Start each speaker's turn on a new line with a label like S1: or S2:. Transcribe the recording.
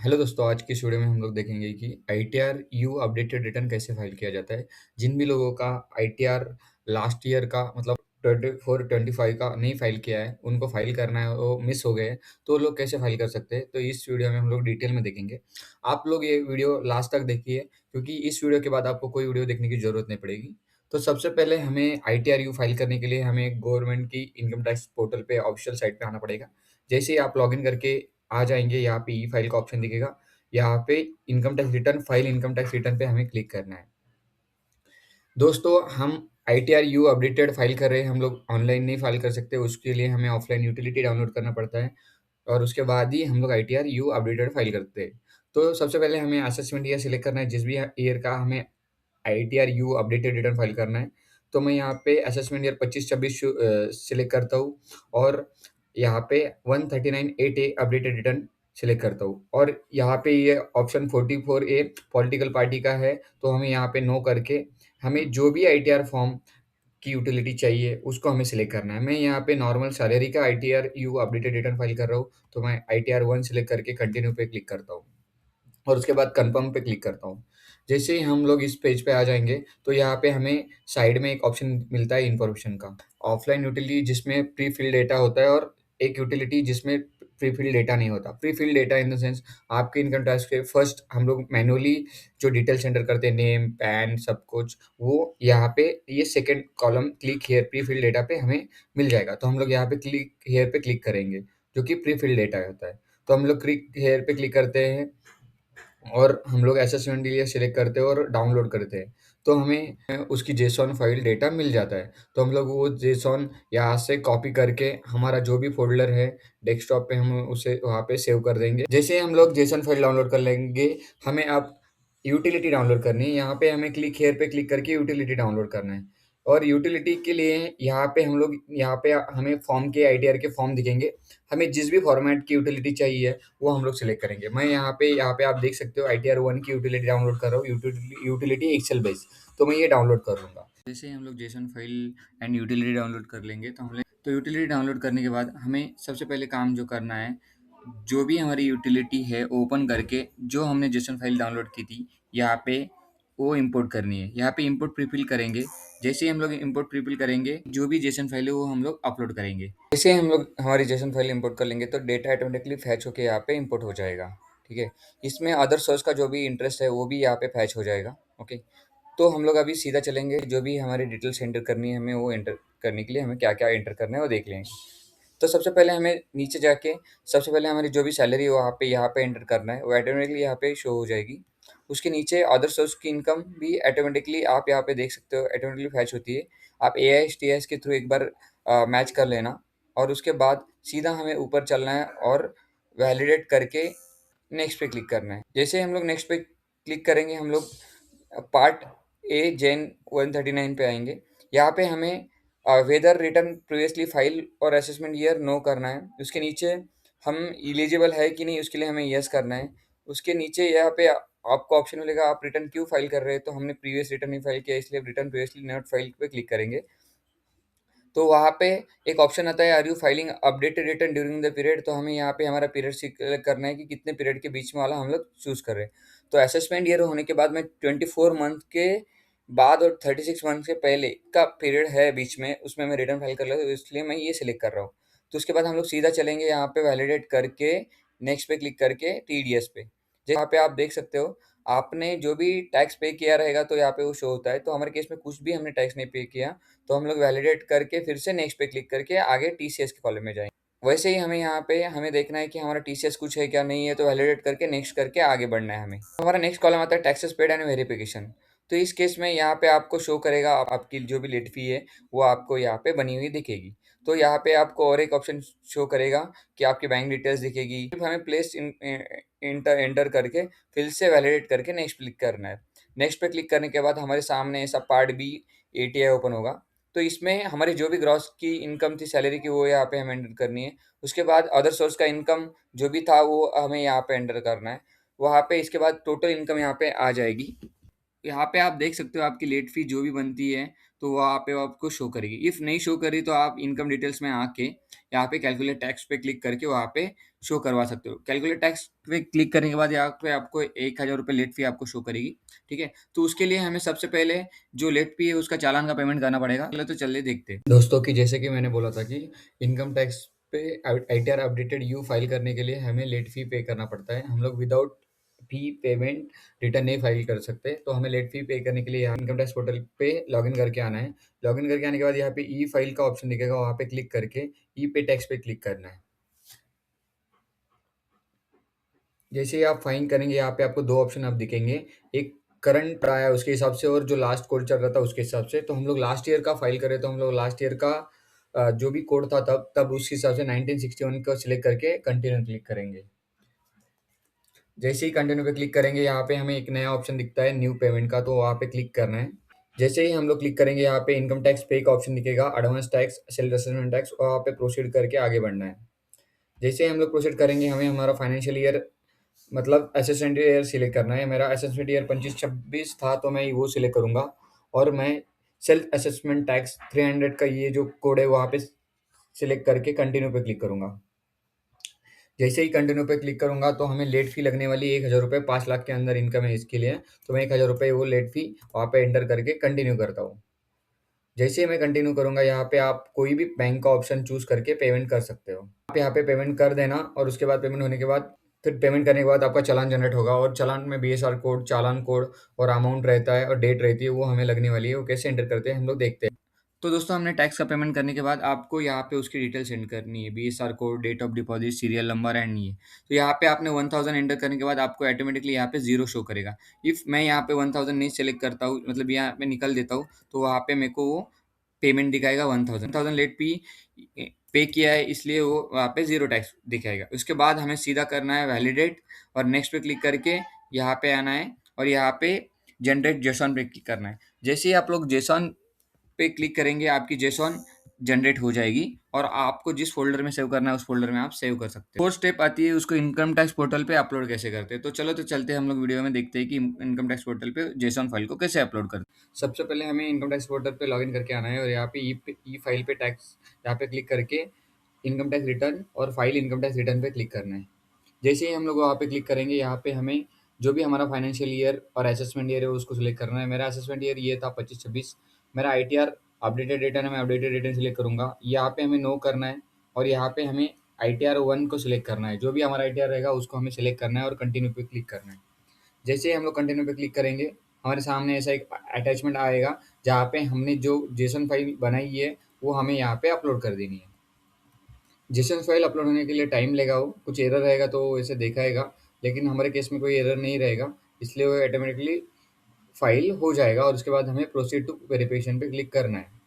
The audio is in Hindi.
S1: हेलो दोस्तों, आज की इस वीडियो में हम लोग देखेंगे कि आईटीआर यू अपडेटेड रिटर्न कैसे फाइल किया जाता है। जिन भी लोगों का आईटीआर लास्ट ईयर का मतलब 24-25 का नहीं फाइल किया है, उनको फाइल करना है, वो मिस हो गए हैं, तो वो लोग कैसे फाइल कर सकते हैं, तो इस वीडियो में हम लोग डिटेल में देखेंगे। आप लोग ये वीडियो लास्ट तक देखिए, क्योंकि इस वीडियो के बाद आपको कोई वीडियो देखने की ज़रूरत नहीं पड़ेगी। तो सबसे पहले हमें आईटीआर यू फाइल करने के लिए हमें गवर्नमेंट की इनकम टैक्स पोर्टल पे ऑफिशियल साइट पे आना पड़ेगा। जैसे ही आप लॉगिन करके आ जाएँगे, यहाँ पे ई फाइल का ऑप्शन दिखेगा। यहाँ पे income tax return file income tax return पे हमें क्लिक करना है। दोस्तों, हम आईटीआर यू अपडेटेड फाइल कर रहे हैं, हम लोग ऑनलाइन नहीं फाइल कर सकते, उसके लिए हमें ऑफलाइन यूटिलिटी डाउनलोड करना पड़ता है और उसके बाद ही हम लोग आईटीआर यू अपडेटेड फाइल करते हैं। तो सबसे पहले हमें असेसमेंट ईयर सिलेक्ट करना है, जिस भी ईयर का हमें ITR you updated return file करना है। तो मैं यहाँ पे असेसमेंट ईयर 25-26 सिलेक्ट करता हूँ और यहाँ पे 139(8)(a) अपडेटेड रिटर्न सिलेक्ट करता हूँ और यहाँ पे ये ऑप्शन 44(a) पॉलिटिकल पार्टी का है, तो हमें यहाँ पे नो करके हमें जो भी आईटीआर फॉर्म की यूटिलिटी चाहिए, उसको हमें सिलेक्ट करना है। मैं यहाँ पे नॉर्मल सैलरी का ITR you updated return file कर रहा हूँ, तो मैं आईटीआर 1 सिलेक्ट करके कंटिन्यू पे क्लिक करता हूँ। और उसके बाद कन्फर्म पे क्लिक करता हूँ। जैसे ही हम लोग इस पेज पे आ जाएँगे, तो यहाँ पे हमें साइड में एक ऑप्शन मिलता है इन्फॉर्मेशन का। ऑफलाइन यूटिलिटी जिसमें प्री फिल डेटा होता है और एक यूटिलिटी जिसमें प्री फिल डेटा नहीं होता। Pre fill data in the sense आपके इनकम टैक्स के फर्स्ट हम लोग मैनुअली जो डिटेल्स एंटर करते हैं, नेम, पैन सब कुछ, वो यहाँ पे ये second column click here pre fill data पे हमें मिल जाएगा। तो हम लोग यहाँ पे क्लिक हियर पे क्लिक करेंगे, जो कि प्री फिल डेटा होता है। तो हम लोग क्लिक हियर पे क्लिक करते हैं और हम लोग असेसमेंट के लिए सिलेक्ट करते हैं और डाउनलोड करते हैं, तो हमें उसकी जेसॉन फाइल डेटा मिल जाता है। तो हम लोग वो जेसॉन यहाँ से कॉपी करके हमारा जो भी फ़ोल्डर है डेस्कटॉप पे हम उसे वहाँ पे सेव कर देंगे। जैसे ही हम लोग जेसॉन फाइल डाउनलोड कर लेंगे, हमें अब यूटिलिटी डाउनलोड करनी है। यहाँ पे हमें क्लिक हियर पे क्लिक करके यूटिलिटी डाउनलोड करना है और यूटिलिटी के लिए यहाँ पे हम लोग यहाँ पे हमें फॉर्म के आईटीआर के फॉर्म दिखेंगे। हमें जिस भी फॉर्मेट की यूटिलिटी चाहिए वो हम लोग सिलेक्ट करेंगे। मैं यहाँ पे आप देख सकते हो आईटीआर 1 की यूटिलिटी डाउनलोड कर रहा हूँ, यूटिलिटी एक्सेल बेस, तो मैं ये डाउनलोड कर लूँगा। जैसे ही हम लोग JSON file and utility download कर लेंगे, तो यूटिलिटी डाउनलोड करने के बाद हमें सबसे पहले काम जो करना है, जो भी हमारी यूटिलिटी है ओपन करके जो हमने जेसन फाइल डाउनलोड की थी, यहाँ पे वो इंपोर्ट करनी है। यहाँ पे इंपोर्ट प्रीफिल करेंगे। जैसे ही हम लोग इंपोर्ट प्रीफिल करेंगे, जो भी जेसन फाइल है वो हम लोग अपलोड करेंगे। जैसे हम लोग हमारी जेसन फाइल इंपोर्ट कर लेंगे, तो डेटा ऑटोमेटिकली फैच होके यहाँ पे इंपोर्ट हो जाएगा। ठीक है, इसमें अदर सोर्स का जो भी इंटरेस्ट है वो भी यहाँ पे फैच हो जाएगा। ओके, तो हम लोग अभी सीधा चलेंगे, जो भी हमारी डिटेल्स एंटर करनी है हमें, वो एंटर करने के लिए हमें क्या क्या एंटर करना है वो देख लेंगे। तो सबसे पहले हमें नीचे जाके सबसे पहले हमारी जो भी सैलरी है वहाँ पे यहाँ पे एंटर करना है, वो ऑटोमेटिकली यहाँ पे शो हो जाएगी। उसके नीचे अदर सोर्स की इनकम भी ऑटोमेटिकली आप यहाँ पे देख सकते हो, ऑटोमेटिकली फैच होती है। आप एआईएस के थ्रू एक बार मैच कर लेना और उसके बाद सीधा हमें ऊपर चलना है और वैलिडेट करके नेक्स्ट पे क्लिक करना है। जैसे हम लोग नेक्स्ट पे क्लिक करेंगे, हम लोग पार्ट ए जेन 139 पे आएंगे। यहाँ पे हमें वेदर रिटर्न प्रीवियसली फाइल और असेसमेंट ईयर नो करना है। उसके नीचे हम एलिजिबल है कि नहीं, उसके लिए हमें यस करना है। उसके नीचे यहाँ पे आपको ऑप्शन मिलेगा, आप रिटर्न क्यों फाइल कर रहे हैं, तो हमने प्रीवियस रिटर्न नहीं फाइल किया, इसलिए रिटर्न प्रीवियसली नॉट फाइल पे क्लिक करेंगे। तो वहाँ पे एक ऑप्शन आता है, are you filing updated return during the period, तो हमें यहाँ पे हमारा पीरियड सिलेक्ट करना है कि कितने पीरियड के बीच में वाला हम लोग चूज़ कर रहे हैं। तो असेसमेंट ईयर होने के बाद में 24 मंथ के बाद और 36 मंथ से पहले का पीरियड है बीच में, उसमें मैं रिटर्न फाइल कर रहा हूँ, इसलिए मैं ये सिलेक्ट कर रहा हूँ। तो उसके बाद हम लोग सीधा चलेंगे यहाँ पे वैलिडेट करके नेक्स्ट पे क्लिक करके टीडीएस पे। जहाँ पे आप देख सकते हो, आपने जो भी टैक्स पे किया रहेगा तो यहाँ पे वो शो होता है। तो हमारे केस में कुछ भी हमने टैक्स नहीं पे किया, तो हम लोग वैलिडेट करके फिर से नेक्स्ट पे क्लिक करके आगे टीसीएस के कॉलम में जाएँगे। वैसे ही हमें यहाँ पे हमें देखना है कि हमारा टीसीएस कुछ है क्या नहीं है, तो वैलिडेट करके नेक्स्ट करके आगे बढ़ना है हमें। हमारा नेक्स्ट कॉलम आता है टैक्सेस पेड एंड वेरिफिकेशन। तो इस केस में यहाँ पे आपको शो करेगा आपकी जो भी लेट फी है, वो आपको यहाँ पे बनी हुई दिखेगी। तो यहाँ पे आपको और एक ऑप्शन शो करेगा कि आपकी बैंक डिटेल्स दिखेगी। सिर्फ हमें प्लेस एंटर करके फिर से वैलिडेट करके नेक्स्ट क्लिक करना है। नेक्स्ट पे क्लिक करने के बाद हमारे सामने ऐसा पार्ट बी एटीआई ओपन होगा। तो इसमें हमारी जो भी ग्रॉस की इनकम थी सैलरी की, वो यहाँ पे हमें एंटर करनी है। उसके बाद अदर सोर्स का इनकम जो भी था वो हमें यहाँ पे एंटर करना है। वहाँ पे इसके बाद टोटल इनकम यहाँ पे आ जाएगी। यहाँ पे आप देख सकते हो आपकी लेट फ़ी जो भी बनती है, तो वहाँ पे वो आपको शो करेगी। इफ़ नहीं शो करी तो आप इनकम डिटेल्स में आके यहाँ पे कैलकुलेट टैक्स पे क्लिक करके वहाँ पे शो करवा सकते हो। कैलकुलेट टैक्स पे क्लिक करने के बाद यहाँ पे आपको ₹1000 लेट फ़ी आपको शो करेगी, ठीक है? तो उसके लिए हमें सबसे पहले जो लेट फ़ी है उसका चालान का पेमेंट करना पड़ेगा। चलो तो चलिए देखते हैं। दोस्तों कि जैसे कि मैंने बोला था कि इनकम टैक्स पे आईटीआर अपडेटेड यू फाइल करने के लिए हमें लेट फ़ी पे करना पड़ता है। हम लोग विदाउट फ़ी पेमेंट रिटर्न नहीं फाइल कर सकते, तो हमें लेट फ़ी पे करने के लिए यहाँ इनकम टैक्स पोर्टल पे लॉगिन करके आना है। लॉगिन करके आने के बाद यहाँ पे ई फाइल का ऑप्शन दिखेगा, वहाँ पे क्लिक करके ई पे टैक्स पे क्लिक करना है। जैसे ही आप फाइन करेंगे यहाँ पे आपको 2 ऑप्शन अब दिखेंगे, एक करंट आया है उसके हिसाब से और जो लास्ट कोड चल रहा था उसके हिसाब से। तो हम लोग लास्ट ईयर का फाइल करें तो हम लोग लास्ट ईयर का जो भी कोड था तब उस हिसाब से 1961 को सिलेक्ट करके कंटिन्यू क्लिक करेंगे। जैसे ही कंटिन्यू पे क्लिक करेंगे यहाँ पे हमें एक नया ऑप्शन दिखता है न्यू पेमेंट का, तो वहाँ पे क्लिक करना है। जैसे ही हम लोग क्लिक करेंगे यहाँ पे इनकम टैक्स पे का ऑप्शन दिखेगा, advance tax, self assessment tax, वहाँ पे प्रोसीड करके आगे बढ़ना है। जैसे ही हम लोग प्रोसीड करेंगे हमें हमारा फाइनेंशियल ईयर मतलब असेसमेंट ईयर सिलेक्ट करना है। मेरा असेसमेंट ईयर 25-26 था तो मैं वो सिलेक्ट करूँगा और मैं सेल्फ असेसमेंट टैक्स 300 का ये जो कोड है वहाँ पे सिलेक्ट करके कंटिन्यू पे क्लिक करूँगा। जैसे ही कंटिन्यू पे क्लिक करूँगा तो हमें लेट फ़ी लगने वाली ₹1000 5 लाख के अंदर इनकम है इसके लिए, तो मैं ₹1000 वो लेट फ़ी वहाँ पे एंटर करके कंटिन्यू करता हूँ। जैसे ही मैं कंटिन्यू करूँगा यहाँ पे आप कोई भी बैंक का ऑप्शन चूज़ करके पेमेंट कर सकते हो। आप यहाँ पे पेमेंट कर देना और उसके बाद पेमेंट होने के बाद फिर पेमेंट करने के बाद आपका चालान जनरेट होगा और चालान में बीएसआर कोड, चालान कोड और अमाउंट रहता है और डेट रहती है, वो हमें लगने वाली है। वो कैसे एंटर करते हैं हम लोग देखते हैं। तो दोस्तों हमने टैक्स का पेमेंट करने के बाद आपको यहाँ पे उसकी डिटेल सेंड करनी है, BSR code, date of deposit, serial number and ये। तो यहाँ पे आपने 1000 एंटर करने के बाद आपको ऑटोमेटिकली यहाँ पे 0 शो करेगा। इफ़ मैं यहाँ पे 1000 नहीं सेलेक्ट करता हूँ मतलब यहाँ पे निकल देता हूँ, तो वहाँ पे मेरे को वो पेमेंट दिखाएगा 1000 लेट फ़ी पे किया है इसलिए वो वहाँ पे 0 टैक्स दिखाएगा। उसके बाद हमें सीधा करना है वैलिडेट और नेक्स्ट पे क्लिक करके यहाँ पे आना है और यहाँ पे जनरेट जेसॉन पे क्लिक करना है। जैसे ही आप लोग जेसॉन पे क्लिक करेंगे आपकी जेसॉन जनरेट हो जाएगी और आपको जिस फ़ोल्डर में सेव करना है उस फ़ोल्डर में आप सेव कर सकते हैं। 4 स्टेप आती है उसको इनकम टैक्स पोर्टल पे अपलोड कैसे करते हैं। तो चलो तो चलते हैं हम लोग वीडियो में देखते हैं कि इनकम टैक्स पोर्टल पे जेसॉन फाइल को कैसे अपलोड करते हैं। सबसे पहले हमें इनकम टैक्स पोर्टल पे लॉगिन करके आना है और यहाँ पे ई फाइल पे टैक्स यहाँ पे क्लिक करके इनकम टैक्स रिटर्न और फाइल इनकम टैक्स रिटर्न पे क्लिक करना है। जैसे ही हम लोग वहाँ पे क्लिक करेंगे यहाँ पे हमें जो भी हमारा फाइनेंशियल ईयर और असेसमेंट ईयर है उसको सिलेक्ट करना है। मेरा असेसमेंट ईयर ये था 25-26। मेरा आईटीआर अपडेटेड रिटर्न है, मैं अपडेटेड रिटर्न सिलेक्ट करूँगा। यहाँ पे हमें नो करना है और यहाँ पे हमें आईटीआर 1 को सिलेक्ट करना है। जो भी हमारा आईटीआर रहेगा उसको हमें सिलेक्ट करना है और कंटिन्यू पे क्लिक करना है। जैसे ही हम लोग कंटिन्यू पे क्लिक करेंगे हमारे सामने ऐसा एक अटैचमेंट आएगा जहाँ पे हमने जो जेसन फाइल बनाई है वो हमें यहाँ पे अपलोड कर देनी है। जेसन फाइल अपलोड होने के लिए टाइम लेगा, वो कुछ एरर रहेगा तो वो ऐसे दिखाएगा, लेकिन हमारे केस में कोई एरर नहीं रहेगा, इसलिए वो ऑटोमेटिकली फाइल हो जाएगा और उसके बाद हमें प्रोसीड टू वेरिफिकेशन पे क्लिक करना है।